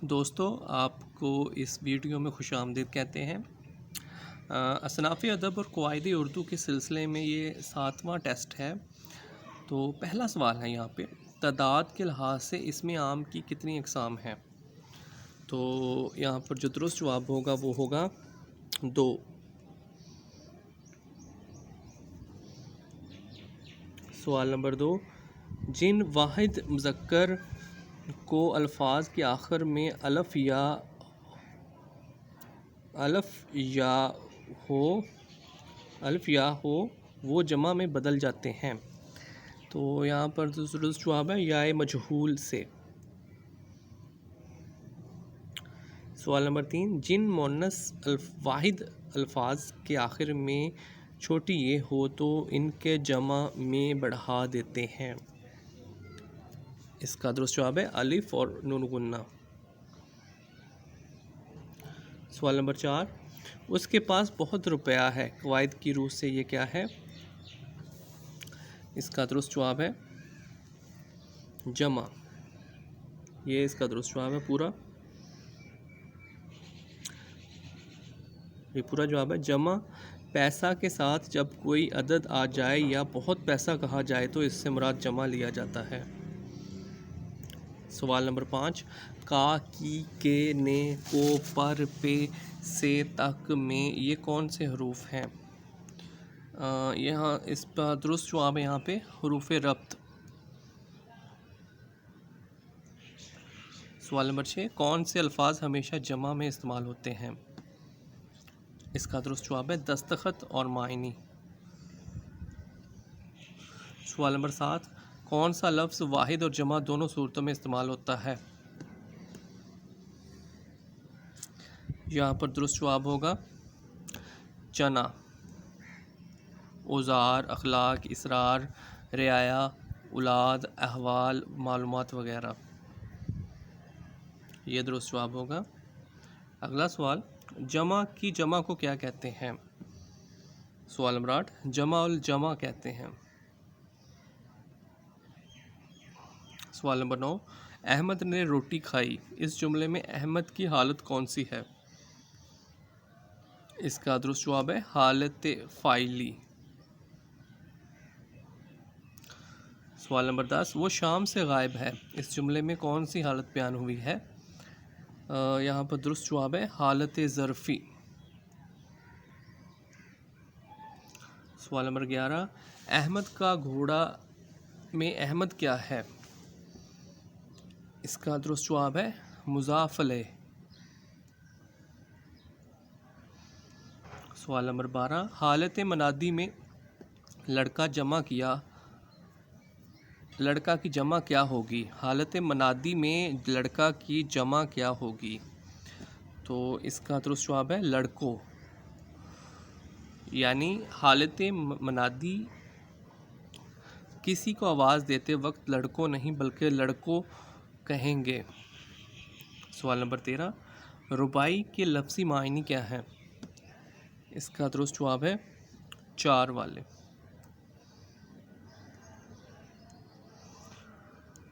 दोस्तों, आपको इस वीडियो में खुशामदीद कहते हैं। असनाफ़ी अदब और क़वाइद उर्दू के सिलसिले में ये 7वां टेस्ट है। तो पहला सवाल है यहाँ पे, तादाद के लिहाज से इसमें आम की कितनी अक़साम हैं? तो यहाँ पर जो दुरुस्त जवाब होगा वो होगा 2। सवाल नंबर 2, जिन वाहिद मुज़क्कर को अल्फाज के आखिर में अलिफ या हो वो जमा में बदल जाते हैं। तो यहाँ पर दुरुस्त जवाब है या मजहूल से। सवाल नंबर 3, जिन मुअन्नस वाहिद अल्फाज के आखिर में छोटी ये हो तो इनके जमा में बढ़ा देते हैं। इसका दुरुस्त जवाब है अलिफ और नून गुन्ना। सवाल नंबर 4, उसके पास बहुत रुपया है, क़वाइद की रूह से ये क्या है? इसका दुरुस्त जवाब है जमा। ये इसका दुरुस्त जवाब है पूरा। ये पूरा जवाब है जमा। पैसा के साथ जब कोई अदद आ जाए या बहुत पैसा कहा जाए तो इससे मुराद जमा लिया जाता है। सवाल नंबर 5, का, की, के, ने, को, पर, पे, से, तक, में ये कौन से हरूफ हैं? यहाँ इस पर दुरुस्त जवाब है यहाँ पे हरूफ रब्त। सवाल नंबर 6, कौन से अल्फाज हमेशा जमा में इस्तेमाल होते हैं? इसका दुरुस्त जवाब है दस्तखत और मायनी। सवाल नंबर 7, कौन सा लफ्ज़ वाहिद और जमा दोनों सूरतों में इस्तेमाल होता है? यहाँ पर दुरुस्त जवाब होगा चना। औज़ार, अखलाक, इसरार, रियाया, औलाद, अहवाल, मालूमात वगैरह, ये दुरुस्त जवाब होगा। अगला सवाल, जमा की जमा को क्या कहते हैं? सवाल नंबर 8, जमा उल जमा कहते हैं। सवाल नंबर 9, अहमद ने रोटी खाई, इस जुमले में अहमद की हालत कौन सी है? इसका दुरुस्त जवाब है हालत फ़ाइली। सवाल नंबर 10, वो शाम से गायब है, इस जुमले में कौन सी हालत बयान हुई है? यहाँ पर दुरुस्त जवाब है हालत ज़र्फ़ी। सवाल नंबर 11, अहमद का घोड़ा में अहमद क्या है? इसका दुरुस्त जवाब है मुज़ाफ़ अलैह। सवाल नंबर 12, हालत मनादी में लड़का की जमा क्या होगी? हालत मनादी में लड़का की जमा क्या होगी? तो इसका दुरुस्त जवाब है लड़कों। यानी हालत मनादी किसी को आवाज़ देते वक्त लड़कों नहीं बल्कि लड़कों कहेंगे। सवाल नंबर 13, रुबाई के लफ्ज़ी मायने क्या है? इसका दुरुस्त जवाब है 4 वाले।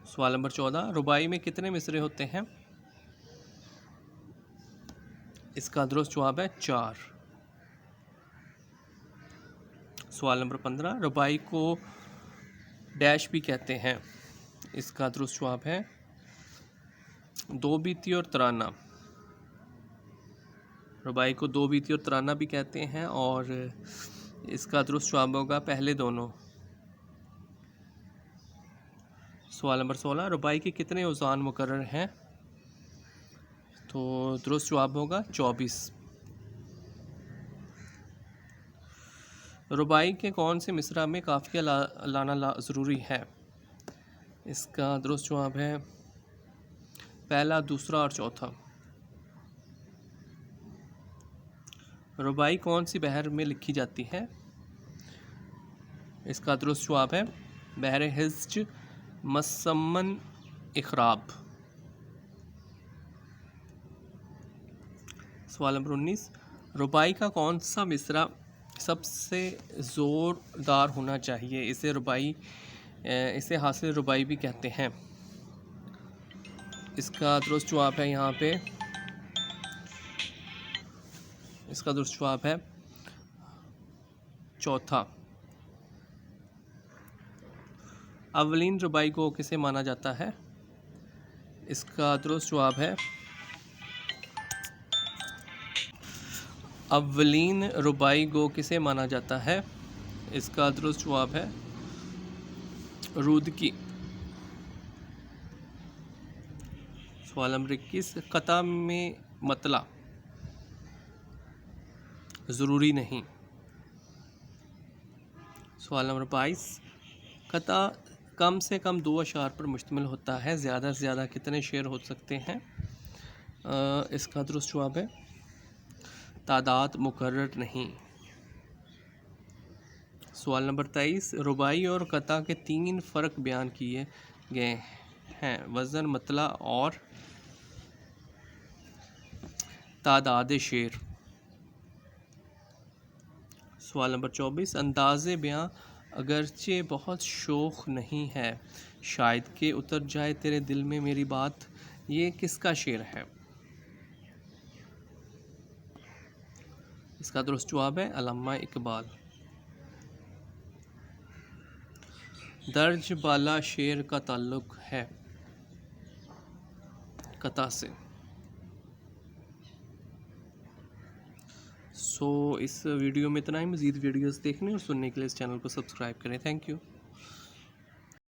सवाल नंबर 14, रुबाई में कितने मिसरे होते हैं? इसका दुरुस्त जवाब है 4। सवाल नंबर 15, रुबाई को डैश भी कहते हैं, इसका दुरुस्त जवाब है दो बीती और तराना। रुबाई को दो बीती और तराना भी कहते हैं और इसका दुरुस्त जवाब होगा पहले दोनों। सवाल नंबर 16, रुबाई के कितने औज़ान मुकर्रर हैं? तो दुरुस्त जवाब होगा 24। रुबाई के कौन से मिसरा में काफ़िया लाना ज़रूरी है? इसका दुरुस्त जवाब है पहला, दूसरा और चौथा। रुबाई कौन सी बहर में लिखी जाती है? इसका दुरुस्त जवाब है बहर हिज्ज मसम्मन इखराब। सवाल नंबर 19, रुबाई का कौन सा मिसरा सबसे ज़ोरदार होना चाहिए? इसे हासिल रुबाई भी कहते हैं। इसका दुरुस्त जवाब है यहाँ पे, इसका दुरुस्त जवाब है चौथा। अवलीन रुबाई को किसे माना जाता है? इसका दुरुस्त जवाब है अवलीन रुबाई को किसे माना जाता है? इसका दुरुस्त जवाब है रूदकी। सवाल नंबर 21, कता में मतला ज़रूरी नहीं। सवाल नंबर 22, कता कम से कम 2 अशार पर मुश्तमिल होता है, ज़्यादा से ज़्यादा कितने शेर हो सकते हैं? इसका दुरुस्त जवाब है तादाद मुकर्रर नहीं। सवाल नंबर 23, रुबाई और कता के 3 फ़र्क बयान किए गए हैं, वज़न, मतला और तादाद शेर। सवाल नंबर 24, अंदाज़े बयां अगरचे बहुत शोख नहीं है, शायद के उतर जाए तेरे दिल में मेरी बात, ये किसका शेर है? इसका दुरुस्त जवाब है अल्लामा इकबाल। दर्ज बाला शेर का ताल्लुक है कता से। इस वीडियो में इतना ही। मज़ीद वीडियोस देखने और सुनने के लिए इस चैनल को सब्सक्राइब करें। Thank you.